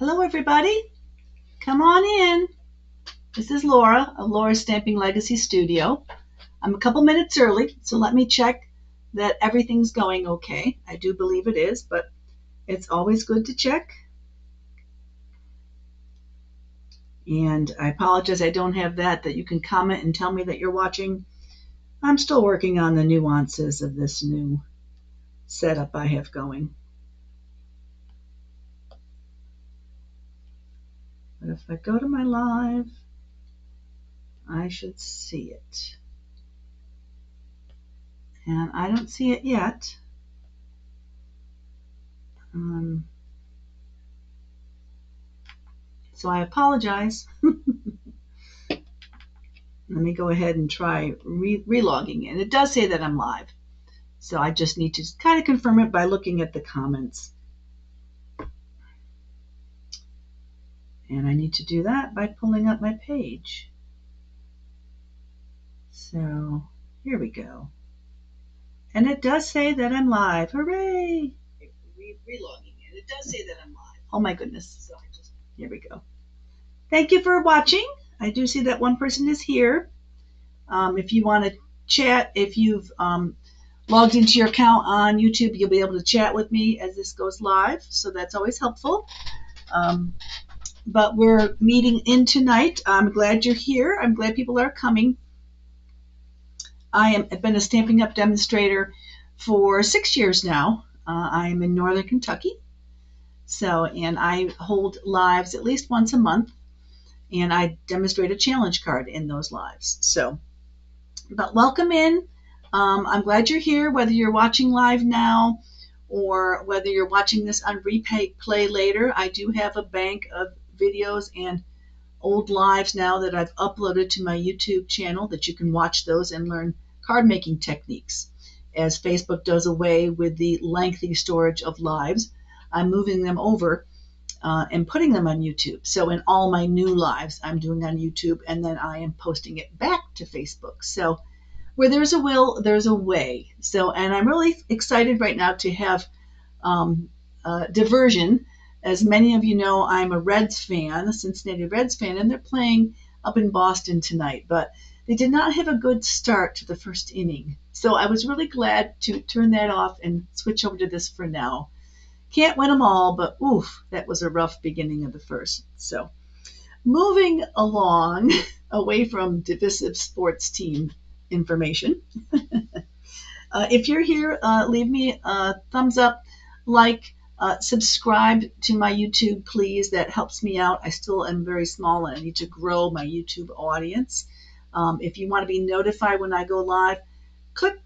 Hello, everybody. Come on in. This is Laura of Laura's Stamping Legacy Studio. I'm a couple minutes early, so let me check that everything's going okay. I do believe it is, but it's always good to check. And I apologize I don't have that you can comment and tell me that you're watching. I'm still working on the nuances of this new setup I have going. But if I go to my live, I should see it. And I don't see it yet. So I apologize. Let me go ahead and try relogging in. It does say that I'm live. So I just need to kind of confirm it by looking at the comments. And I need to do that by pulling up my page. So here we go. And it does say that I'm live. Hooray! Relogging in. It does say that I'm live. Oh my goodness. So here we go. Thank you for watching. I do see that one person is here. If you want to chat, if you've logged into your account on YouTube, you'll be able to chat with me as this goes live. So that's always helpful. But we're meeting in tonight. I'm glad you're here. I'm glad people are coming. I've been a Stampin' Up! Demonstrator for 6 years now. I'm in Northern Kentucky. And I hold lives at least once a month. And I demonstrate a challenge card in those lives. But welcome in. I'm glad you're here, whether you're watching live now or whether you're watching this on replay later. I do have a bank of videos and old lives now that I've uploaded to my YouTube channel that you can watch those and learn card making techniques. As Facebook does away with the lengthy storage of lives, I'm moving them over and putting them on YouTube. So in all my new lives, I'm doing on YouTube, and then I am posting it back to Facebook. So where there's a will, there's a way. And I'm really excited right now to have diversion. As many of you know, I'm a Reds fan, a Cincinnati Reds fan, and they're playing up in Boston tonight. But they did not have a good start to the first inning. So I was really glad to turn that off and switch over to this for now. Can't win them all, but oof, that was a rough beginning of the first. So moving along away from divisive sports team information. If you're here, leave me a thumbs up, like, subscribe to my YouTube, please. That helps me out. I still am very small and I need to grow my YouTube audience. If you want to be notified when I go live,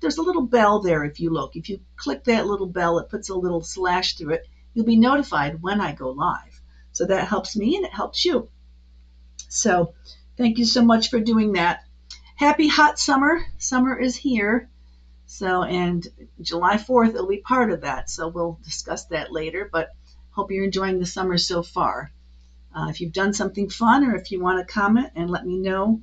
there's a little bell there if you look. If you click that little bell, it puts a little slash through it. You'll be notified when I go live. So that helps me and it helps you. So thank you so much for doing that. Happy hot summer. Summer is here. And July 4th, it'll be part of that. So we'll discuss that later, but hope you're enjoying the summer so far. If you've done something fun or if you want to comment and let me know.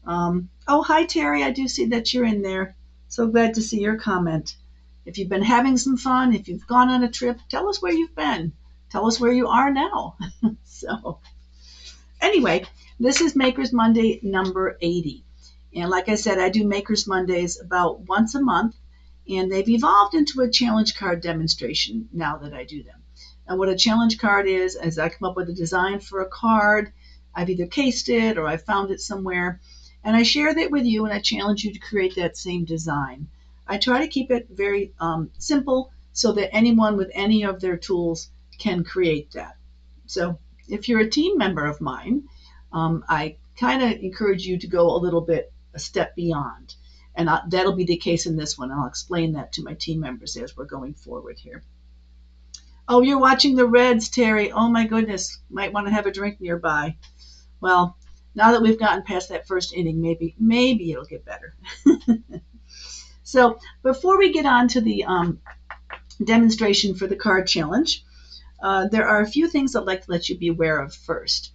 Oh, hi, Terry. I do see that you're in there. So glad to see your comment. If you've been having some fun, if you've gone on a trip, tell us where you've been. Tell us where you are now. Anyway, this is Makers Monday number 80. And like I said, I do Makers Mondays about once a month, and they've evolved into a challenge card demonstration now that I do them. And what a challenge card is I come up with a design for a card. I've either cased it or I found it somewhere, and I share that with you, and I challenge you to create that same design. I try to keep it very simple so that anyone with any of their tools can create that. So if you're a team member of mine, I kind of encourage you to go a step beyond. And that'll be the case in this one. I'll explain that to my team members as we're going forward here. Oh, you're watching the Reds, Terry. Oh my goodness. Might want to have a drink nearby. Well, now that we've gotten past that first inning, maybe it'll get better. So before we get on to the demonstration for the card challenge, there are a few things I'd like to let you be aware of first.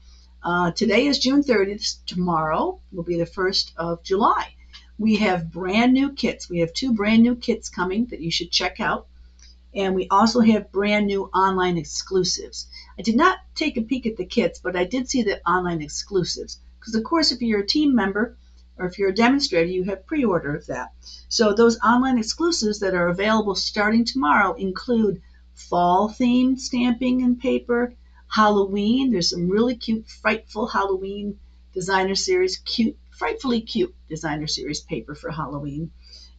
Today is June 30th. Tomorrow will be the 1st of July. We have brand new kits. We have 2 brand new kits coming that you should check out. And we also have brand new online exclusives. I did not take a peek at the kits, but I did see the online exclusives. Because, of course, if you're a team member or if you're a demonstrator, you have pre-order of that. So those online exclusives that are available starting tomorrow include fall-themed stamping and paper, Halloween. There's some really cute, frightful Halloween designer series, frightfully cute designer series paper for Halloween,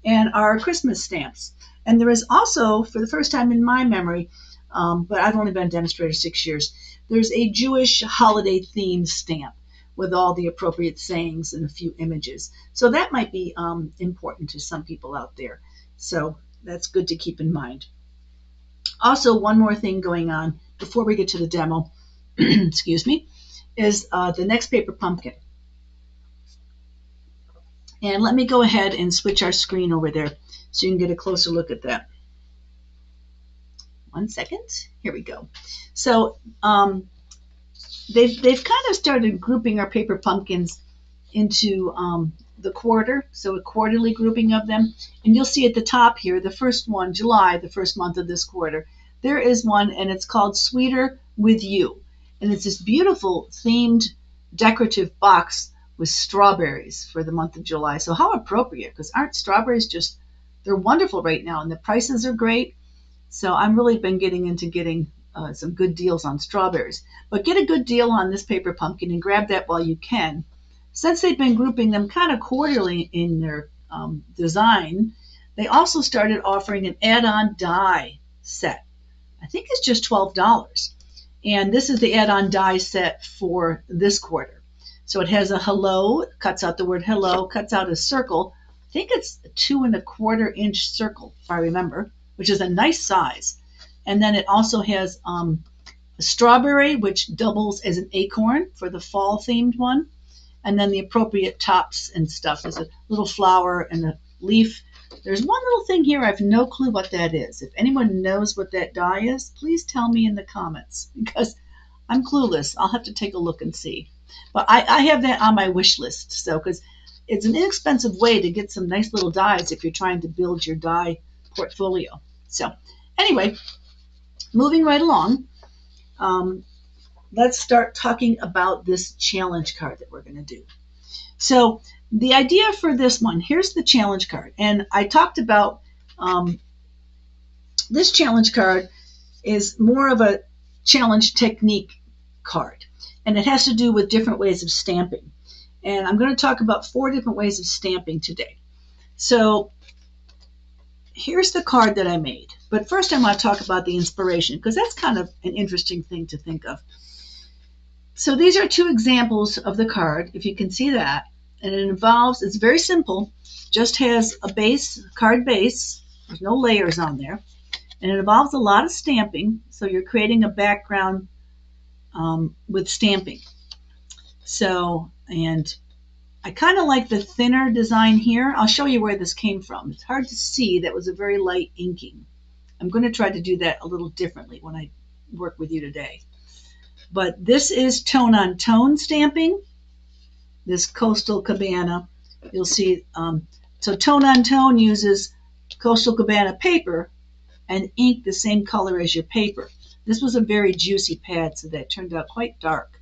and our Christmas stamps. And there is also, for the first time in my memory, but I've only been a demonstrator 6 years, there's a Jewish holiday themed stamp with all the appropriate sayings and a few images. So that might be important to some people out there. So that's good to keep in mind. Also, one more thing going on before we get to the demo, excuse me, is the next paper pumpkin. And let me go ahead and switch our screen over there so you can get a closer look at that. 1 second. Here we go. So they've kind of started grouping our paper pumpkins into the quarter, so a quarterly grouping of them. And you'll see at the top here, the first one, July, the first month of this quarter, there is one, and it's called Sweeter With You. And it's this beautiful themed decorative box with strawberries for the month of July. So how appropriate, because aren't strawberries just, they're wonderful right now, and the prices are great. So I've really been getting some good deals on strawberries. But get a good deal on this paper pumpkin and grab that while you can. Since they've been grouping them kind of quarterly in their design, they also started offering an add-on die set. I think it's just $12. And this is the add-on die set for this quarter. So it has a hello, cuts out the word hello, cuts out a circle. I think it's a 2 1/4 inch circle, if I remember, which is a nice size. And then it also has a strawberry, which doubles as an acorn for the fall themed one. And then the appropriate tops and stuff. There's a little flower and a leaf. There's one little thing here. I have no clue what that is. If anyone knows what that die is, please tell me in the comments, because I'm clueless. I'll have to take a look and see. But I have that on my wish list. So, because it's an inexpensive way to get some nice little dies if you're trying to build your die portfolio. So anyway, moving right along, let's start talking about this challenge card that we're going to do. So the idea for this one, here's the challenge card. And I talked about this challenge card is more of a challenge technique card. And it has to do with different ways of stamping. And I'm going to talk about 4 different ways of stamping today. So here's the card that I made. But first I want to talk about the inspiration, because that's kind of an interesting thing to think of. So these are 2 examples of the card, if you can see that. And it involves, it's very simple, just has a base, card base. There's no layers on there. And it involves a lot of stamping. So you're creating a background with stamping. So, and I kind of like the thinner design here. I'll show you where this came from. It's hard to see. That was a very light inking. I'm going to try to do that a little differently when I work with you today. But this is tone-on-tone stamping, this Coastal Cabana. You'll see, so tone-on-tone uses Coastal Cabana paper and ink the same color as your paper. This was a very juicy pad, so that turned out quite dark.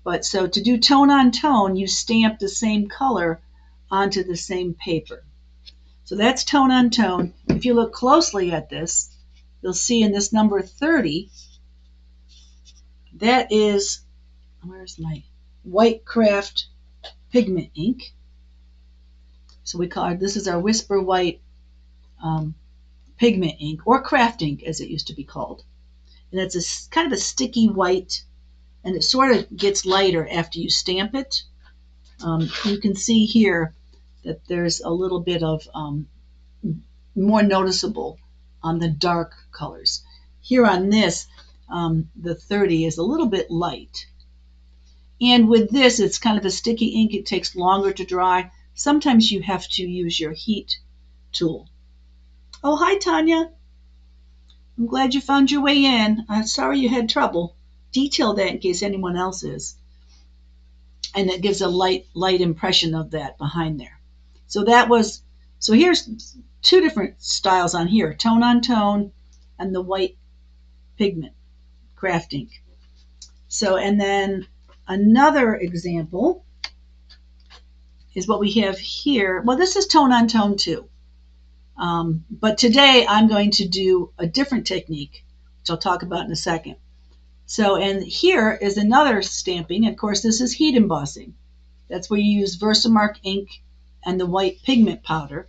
But so to do tone-on-tone, you stamp the same color onto the same paper. So that's tone-on-tone. If you look closely at this, you'll see in this number 30, that is, where's my White Craft pigment ink. So we call it, this is our Whisper White pigment ink, or craft ink as it used to be called. And it's a kind of a sticky white, and it sort of gets lighter after you stamp it. You can see here that there's a little bit of more noticeable on the dark colors. Here on this, the 30 is a little bit light. And with this, it's kind of a sticky ink. It takes longer to dry. Sometimes you have to use your heat tool. Oh, hi, Tanya. I'm glad you found your way in. I'm sorry you had trouble. Detail that in case anyone else is. And it gives a light impression of that behind there. So that was, so here's 2 different styles on here, tone on tone and the white pigment craft ink. So, and then another example is what we have here. Well, this is tone on tone too. But today I'm going to do a different technique, which I'll talk about in a second. So, and here is another stamping. Of course, this is heat embossing. That's where you use Versamark ink and the white pigment powder.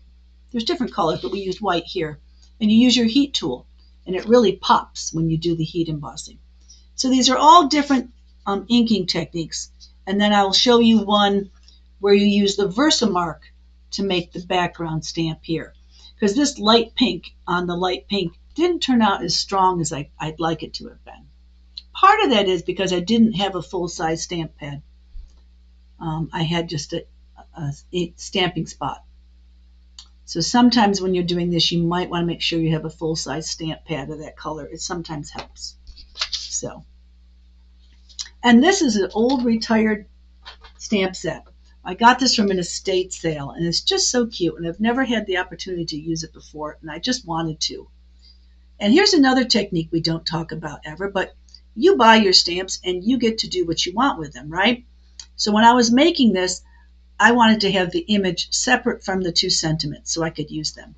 There's different colors, but we used white here. And you use your heat tool, and it really pops when you do the heat embossing. So these are all different inking techniques. And then I'll show you one where you use the Versamark to make the background stamp here. Because this light pink on the light pink didn't turn out as strong as I'd like it to have been. Part of that is because I didn't have a full-size stamp pad. I had just a stamping spot. So sometimes when you're doing this, you might want to make sure you have a full-size stamp pad of that color. It sometimes helps. So, and this is an old retired stamp set. I got this from an estate sale, and it's just so cute, and I've never had the opportunity to use it before, and I just wanted to. And here's another technique we don't talk about ever, but you buy your stamps, and you get to do what you want with them, right? So when I was making this, I wanted to have the image separate from the two sentiments so I could use them.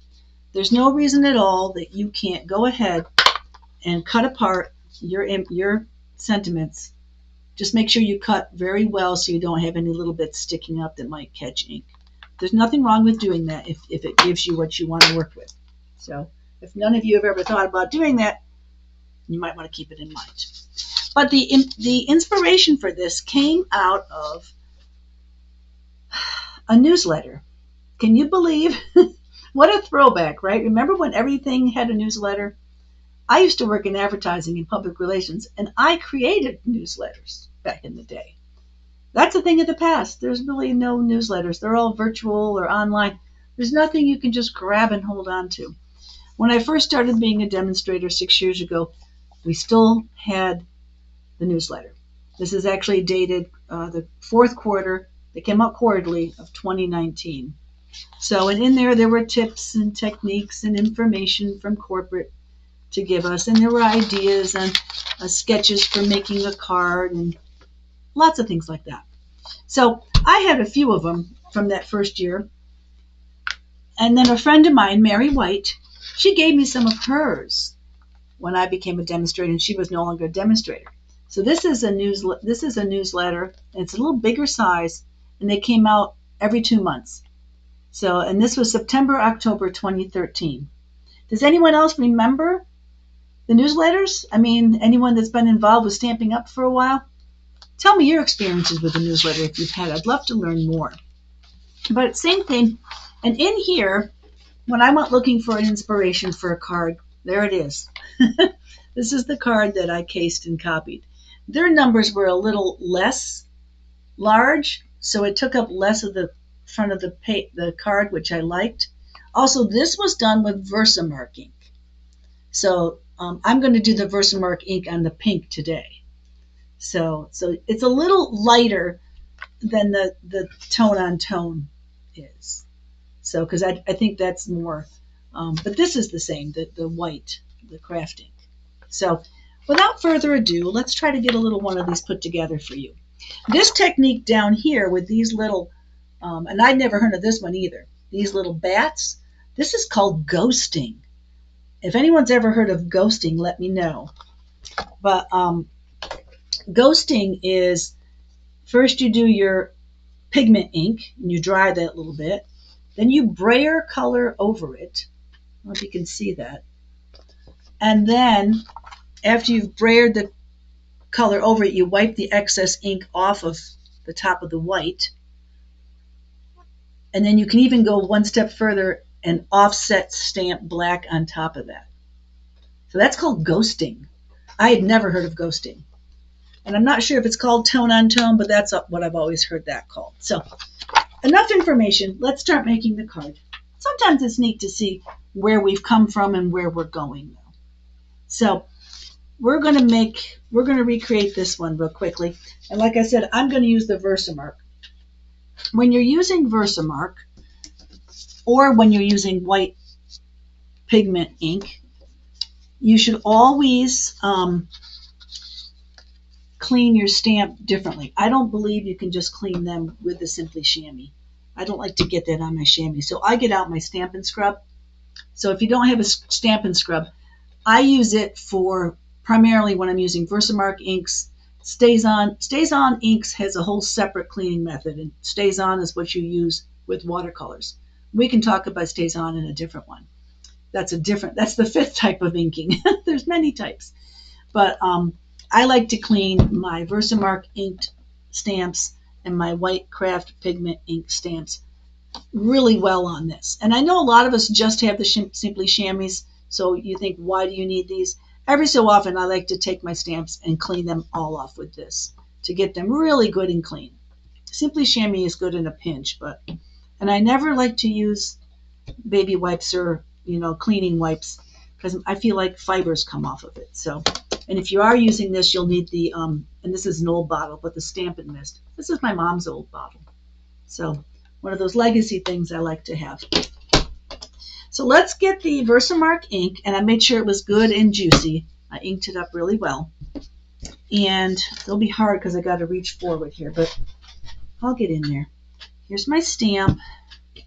There's no reason at all that you can't go ahead and cut apart your sentiments. Just make sure you cut very well so you don't have any little bits sticking up that might catch ink. There's nothing wrong with doing that if it gives you what you want to work with. So if none of you have ever thought about doing that, you might want to keep it in mind. But the inspiration for this came out of a newsletter. Can you believe? What a throwback, right? Remember when everything had a newsletter? I used to work in advertising and public relations, and I created newsletters back in the day. That's a thing of the past. There's really no newsletters. They're all virtual or online. There's nothing you can just grab and hold on to. When I first started being a demonstrator 6 years ago, we still had the newsletter. This is actually dated the fourth quarter. They came out quarterly of 2019. So, and in there were tips and techniques and information from corporate to give us, and there were ideas and sketches for making a card and lots of things like that. So I had a few of them from that first year. And then a friend of mine, Mary White, she gave me some of hers when I became a demonstrator, and she was no longer a demonstrator. So this is a newsletter, and it's a little bigger size, and they came out every 2 months. So, and this was September, October 2013. Does anyone else remember the newsletters? I mean, anyone that's been involved with Stampin' Up! For a while? Tell me your experiences with the newsletter if you've had. I'd love to learn more. But same thing. And in here, when I went looking for an inspiration for a card, there it is. This is the card that I cased and copied. Their numbers were a little less large, so it took up less of the front of the card, which I liked. Also, this was done with Versamark ink. So I'm going to do the Versamark ink on the pink today. So it's a little lighter than the tone on tone is. So because I think that's more, but this is the same, the white, the craft ink. So without further ado, let's try to get a little one of these put together for you. This technique down here with these little, and I'd never heard of this one either, these little bats, this is called ghosting. If anyone's ever heard of ghosting, let me know. But ghosting is, first you do your pigment ink, and you dry that a little bit. Then you brayer color over it. I don't know if you can see that. And then after you've brayered the color over it, you wipe the excess ink off of the top of the white. And then you can even go one step further and offset stamp black on top of that. So that's called ghosting. I had never heard of ghosting. And I'm not sure if it's called tone on tone, but that's what I've always heard that called. So enough information. Let's start making the card. Sometimes it's neat to see where we've come from and where we're going now. So we're going to recreate this one real quickly. And like I said, I'm going to use the Versamark. When you're using Versamark, or when you're using white pigment ink, you should always clean your stamp differently. I don't believe you can just clean them with the Simply Chamois. I don't like to get that on my chamois. So I get out my Stampin' Scrub. So if you don't have a Stampin' Scrub, I use it for primarily when I'm using Versamark inks. StazOn Inks has a whole separate cleaning method, and StazOn is what you use with watercolors. We can talk about StazOn in a different one. That's the fifth type of inking. There's many types. But I like to clean my Versamark inked stamps and my white craft pigment ink stamps really well on this. And I know a lot of us just have the Simply Chamois, so you think, why do you need these? Every so often, I like to take my stamps and clean them all off with this to get them really good and clean. Simply Chamois is good in a pinch, and I never like to use baby wipes or cleaning wipes because I feel like fibers come off of it. So, and if you are using this, you'll need the and this is an old bottle, but the Stampin' Mist. This is my mom's old bottle, so one of those legacy things I like to have. So let's get the Versamark ink, and I made sure it was good and juicy. I inked it up really well. And it'll be hard because I got to reach forward here, but I'll get in there. Here's my stamp. Get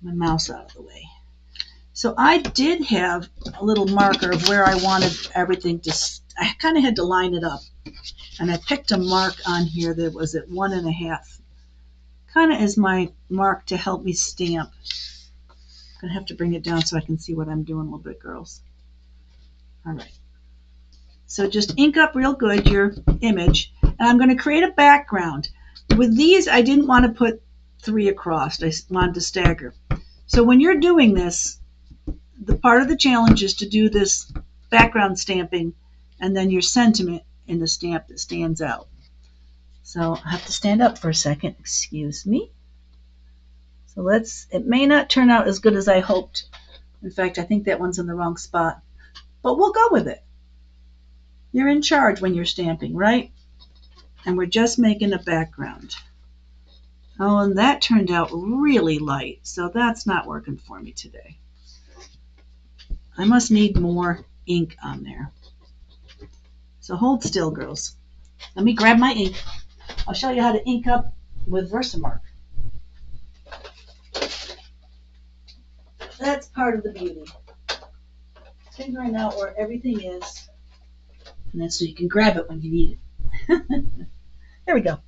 my mouse out of the way. So I did have a little marker of where I wanted everything to, I kind of had to line it up. And I picked a mark on here that was at 1.5. Kind of as my mark to help me stamp. I'm going to have to bring it down so I can see what I'm doing a little bit, girls. All right. So just ink up real good your image. And I'm going to create a background. With these, I didn't want to put 3 across. I wanted to stagger. So when you're doing this, the part of the challenge is to do this background stamping and then your sentiment in the stamp that stands out. So I have to stand up for a second. Excuse me. So it may not turn out as good as I hoped. In fact, I think that one's in the wrong spot. But we'll go with it. You're in charge when you're stamping, right? And we're just making a background. Oh, and that turned out really light, so that's not working for me today. I must need more ink on there. So hold still, girls. Let me grab my ink. I'll show you how to ink up with Versamark. That's part of the beauty. Figuring out where everything is, and that's so you can grab it when you need it. There we go.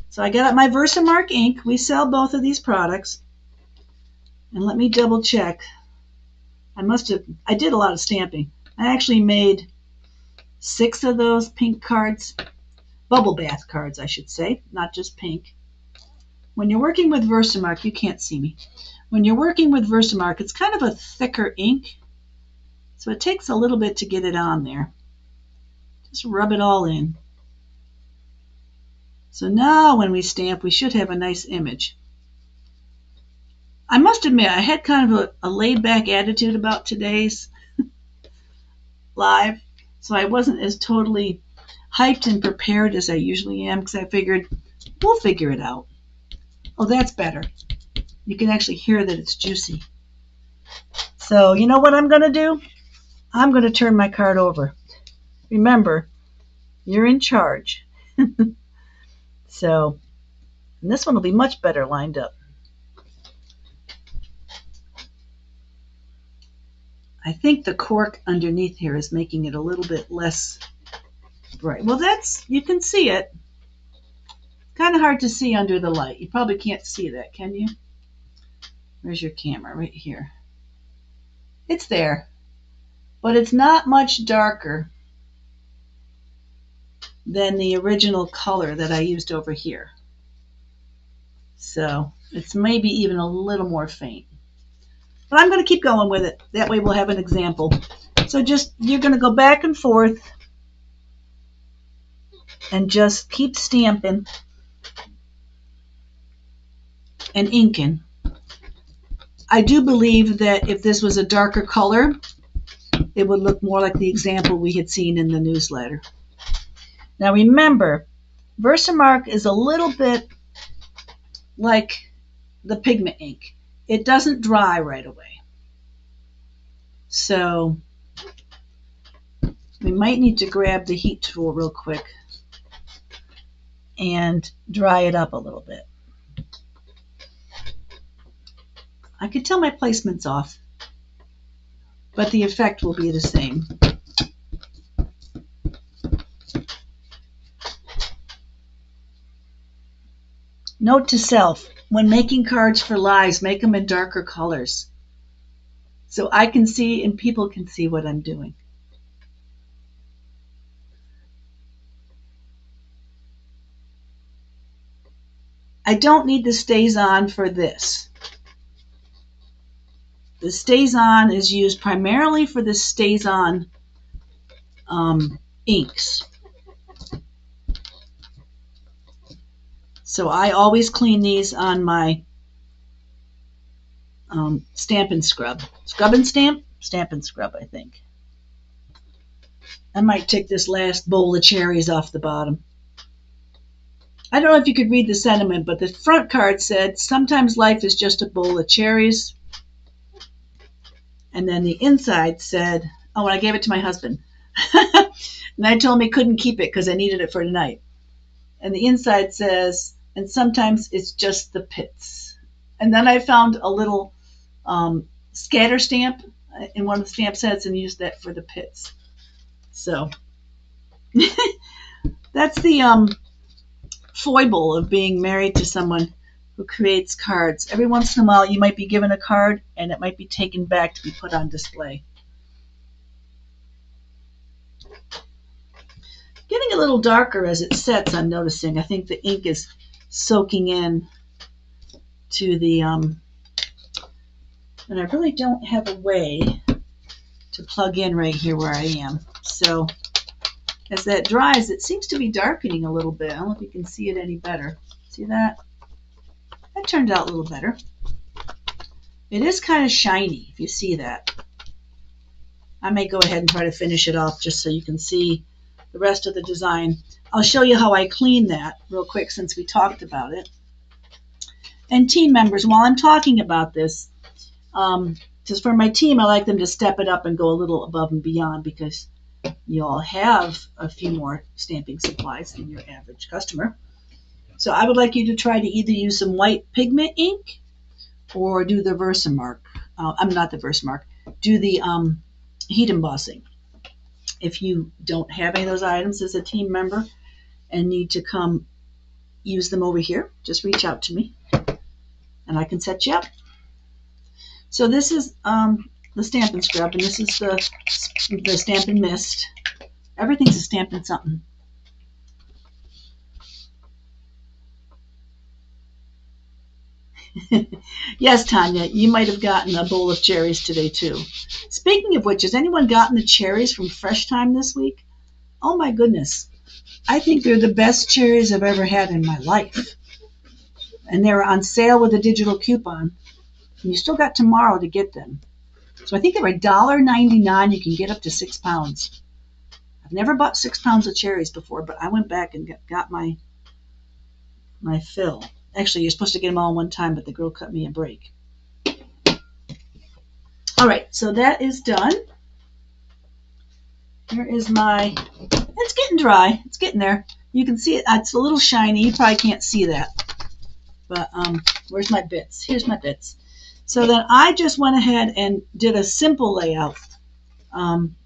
So I got out my Versamark ink. We sell both of these products. And let me double check. I did a lot of stamping. I actually made 6 of those pink cards. Bubble bath cards, I should say, not just pink. When you're working with Versamark, you can't see me. When you're working with Versamark, it's kind of a thicker ink. So it takes a little bit to get it on there. Just rub it all in. So now when we stamp, we should have a nice image. I must admit, I had kind of a laid-back attitude about today's live, so I wasn't as totally hyped and prepared as I usually am, because I figured, we'll figure it out. Oh, that's better. You can actually hear that it's juicy. So you know what I'm going to do? I'm going to turn my card over. Remember, you're in charge. So, and this one will be much better lined up. I think the cork underneath here is making it a little bit less bright. Well, you can see it. Kind of hard to see under the light. You probably can't see that, can you? Where's your camera? Right here. It's there. But it's not much darker than the original color that I used over here. So it's maybe even a little more faint. But I'm going to keep going with it. That way we'll have an example. So you're going to go back and forth and just keep stamping and inking. I do believe that if this was a darker color, it would look more like the example we had seen in the newsletter. Now remember, Versamark is a little bit like the pigment ink. It doesn't dry right away. So We might need to grab the heat tool real quick and dry it up a little bit. I can tell my placement's off, but the effect will be the same. Note to self, when making cards for lives, make them in darker colors so I can see and people can see what I'm doing. I don't need the StazOn for this. The StazOn is used primarily for the StazOn inks. So I always clean these on my Stamp and Scrub. Scrub and Stamp? Stamp and Scrub, I think. I might take this last bowl of cherries off the bottom. I don't know if you could read the sentiment, but the front card said, sometimes life is just a bowl of cherries. And then the inside said, oh, and I gave it to my husband. And I told him he couldn't keep it because I needed it for tonight. And the inside says, and sometimes it's just the pits. And then I found a little scatter stamp in one of the stamp sets and used that for the pits. So that's the foible of being married to someone who creates cards. Every once in a while you might be given a card and it might be taken back to be put on display. Getting a little darker as it sets, I'm noticing. I think the ink is soaking in to the, and I really don't have a way to plug in right here where I am. So as that dries, it seems to be darkening a little bit. I don't know if you can see it any better. See that? That turned out a little better. It is kind of shiny, if you see that. I may go ahead and try to finish it off just so you can see the rest of the design. I'll show you how I clean that real quick since we talked about it. And team members, while I'm talking about this, just for my team, I like them to step it up and go a little above and beyond because you all have a few more stamping supplies than your average customer. So I would like you to try to either use some white pigment ink or do the Versamark. Not the Versamark. Do the heat embossing. If you don't have any of those items as a team member and need to come use them over here, just reach out to me and I can set you up. So this is the Stampin' Scrub, and this is the Stampin' Mist. Everything's a Stampin' something. Yes, Tanya, you might have gotten a bowl of cherries today too. Speaking of which, has anyone gotten the cherries from Fresh Time this week? Oh my goodness. I think they're the best cherries I've ever had in my life. And they were on sale with a digital coupon. And you still got tomorrow to get them. So I think they were $1.99. You can get up to 6 pounds. I've never bought 6 pounds of cherries before, but I went back and got my fill. Actually, you're supposed to get them all in one time, but the girl cut me a break. All right, so that is done. Here is my, it's getting dry. It's getting there. You can see it. It's a little shiny. You probably can't see that. But where's my bits? Here's my bits. So then I just went ahead and did a simple layout. And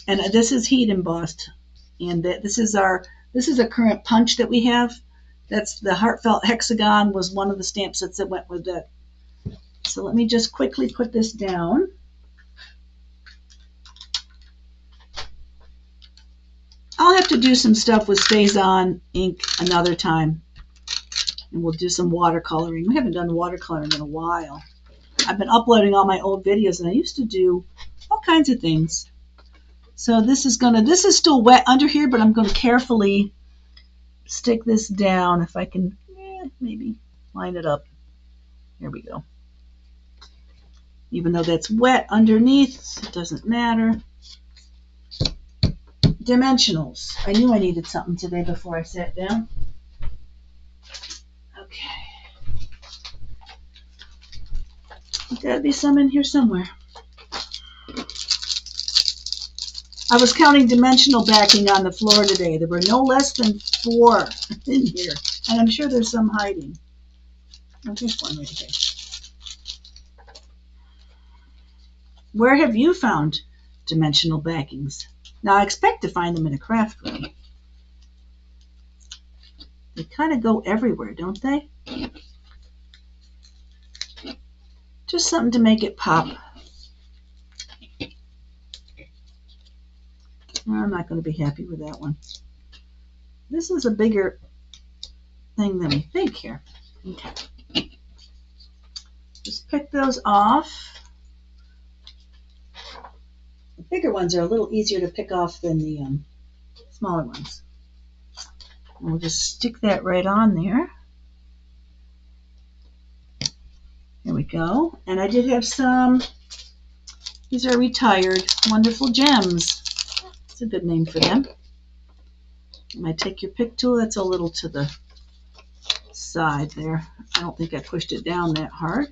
this is heat embossed. And this is a current punch that we have. That's the Heartfelt Hexagon was one of the stamp sets that went with it. So let me just quickly put this down. I'll have to do some stuff with StazOn ink another time. And we'll do some watercoloring. We haven't done watercoloring in a while. I've been uploading all my old videos, and I used to do all kinds of things. So this is still wet under here, but I'm going to carefully stick this down if I can maybe line it up. Here we go. Even though that's wet underneath, it doesn't matter. Dimensionals. I knew I needed something today before I sat down. Okay. There's got to be some in here somewhere. I was counting dimensional backing on the floor today. There were no less than 4 in here. And I'm sure there's some hiding. Oh, there's one right here. Where have you found dimensional backings? Now, I expect to find them in a craft room. They kind of go everywhere, don't they? Just something to make it pop. I'm not going to be happy with that one. This is a bigger thing than we think here. Okay. Just pick those off. The bigger ones are a little easier to pick off than the smaller ones. And we'll just stick that right on there. There we go. And I did have some, these are retired Wonderful Gems. That's a good name for them. You might take your pick tool. That's a little to the side there. I don't think I pushed it down that hard.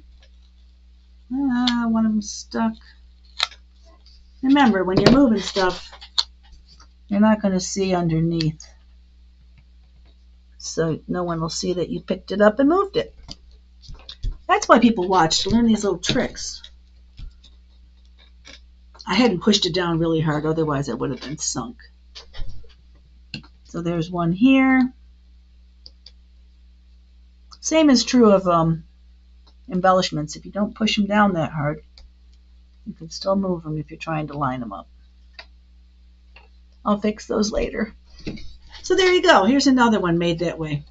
One of them stuck. Remember, when you're moving stuff, you're not going to see underneath. So no one will see that you picked it up and moved it. That's why people watch, to learn these little tricks. I hadn't pushed it down really hard, otherwise it would have been sunk. So there's one here. Same is true of embellishments. If you don't push them down that hard, you can still move them if you're trying to line them up. I'll fix those later. So there you go. Here's another one made that way.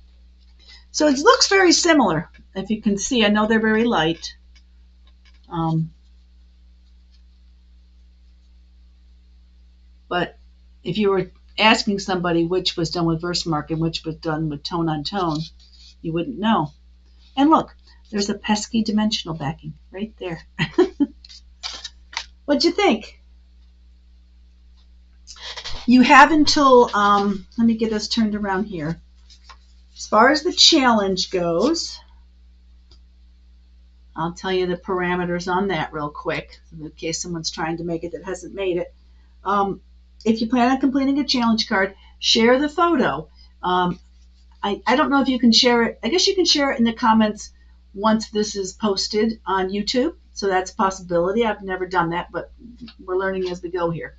So it looks very similar. If you can see, I know they're very light. But if you were asking somebody which was done with Versamark and which was done with tone on tone, you wouldn't know. And look, there's a pesky dimensional backing right there. What'd you think? You have until, let me get this turned around here. As far as the challenge goes, I'll tell you the parameters on that real quick, in case someone's trying to make it that hasn't made it. If you plan on completing a challenge card, share the photo. I don't know if you can share it. I guess you can share it in the comments once this is posted on YouTube. So that's a possibility. I've never done that, but we're learning as we go here.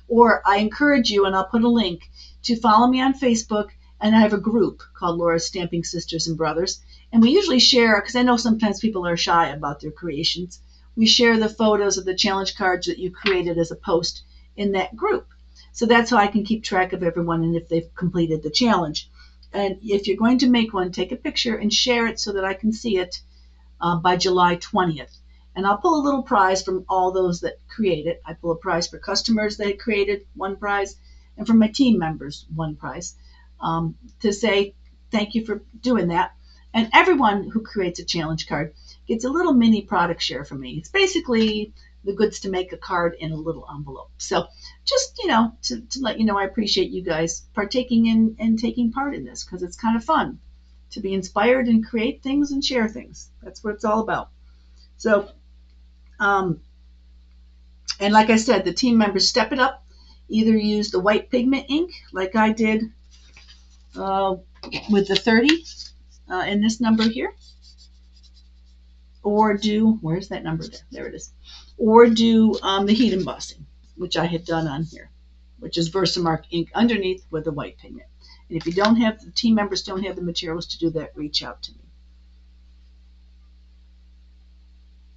Or I encourage you, and I'll put a link, to follow me on Facebook. And I have a group called Laura's Stamping Sisters and Brothers. And we usually share, because I know sometimes people are shy about their creations, we share the photos of the challenge cards that you created as a post in that group. So that's how I can keep track of everyone and if they've completed the challenge. And if you're going to make one, take a picture and share it so that I can see it by July 20th. And I'll pull a little prize from all those that create it. I pull a prize for customers that created, one prize, and for my team members, one prize, to say thank you for doing that. And everyone who creates a challenge card gets a little mini product share from me. It's basically the goods to make a card in a little envelope. So just, to let you know, I appreciate you guys partaking in and taking part in this, because it's kind of fun to be inspired and create things and share things. That's what it's all about. So, and like I said, the team members step it up. Either use the white pigment ink like I did with the 30 in this number here, or do, where's that number there? There it is. Or do the heat embossing, which I had done on here, which is Versamark ink underneath with the white pigment. And if you don't have, the team members don't have the materials to do that, reach out to me.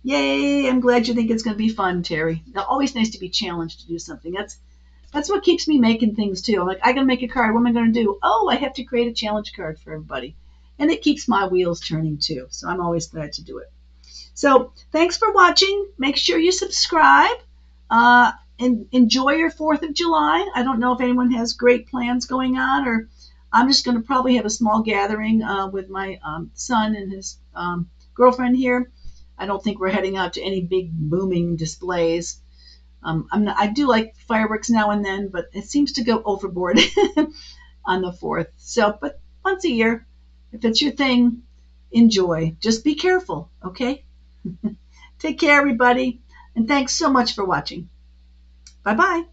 Yay, I'm glad you think it's going to be fun, Terry. Now, always nice to be challenged to do something. That's what keeps me making things too. I'm like, I gotta make a card. What am I gonna do? Oh, I have to create a challenge card for everybody. And it keeps my wheels turning too. So I'm always glad to do it. So thanks for watching. Make sure you subscribe. And enjoy your 4th of July. I don't know if anyone has great plans going on, or I'm just gonna probably have a small gathering with my son and his girlfriend here. I don't think we're heading out to any big booming displays. I do like fireworks now and then, but it seems to go overboard on the 4th. So, but once a year, if it's your thing, enjoy. Just be careful, okay? Take care, everybody, and thanks so much for watching. Bye-bye.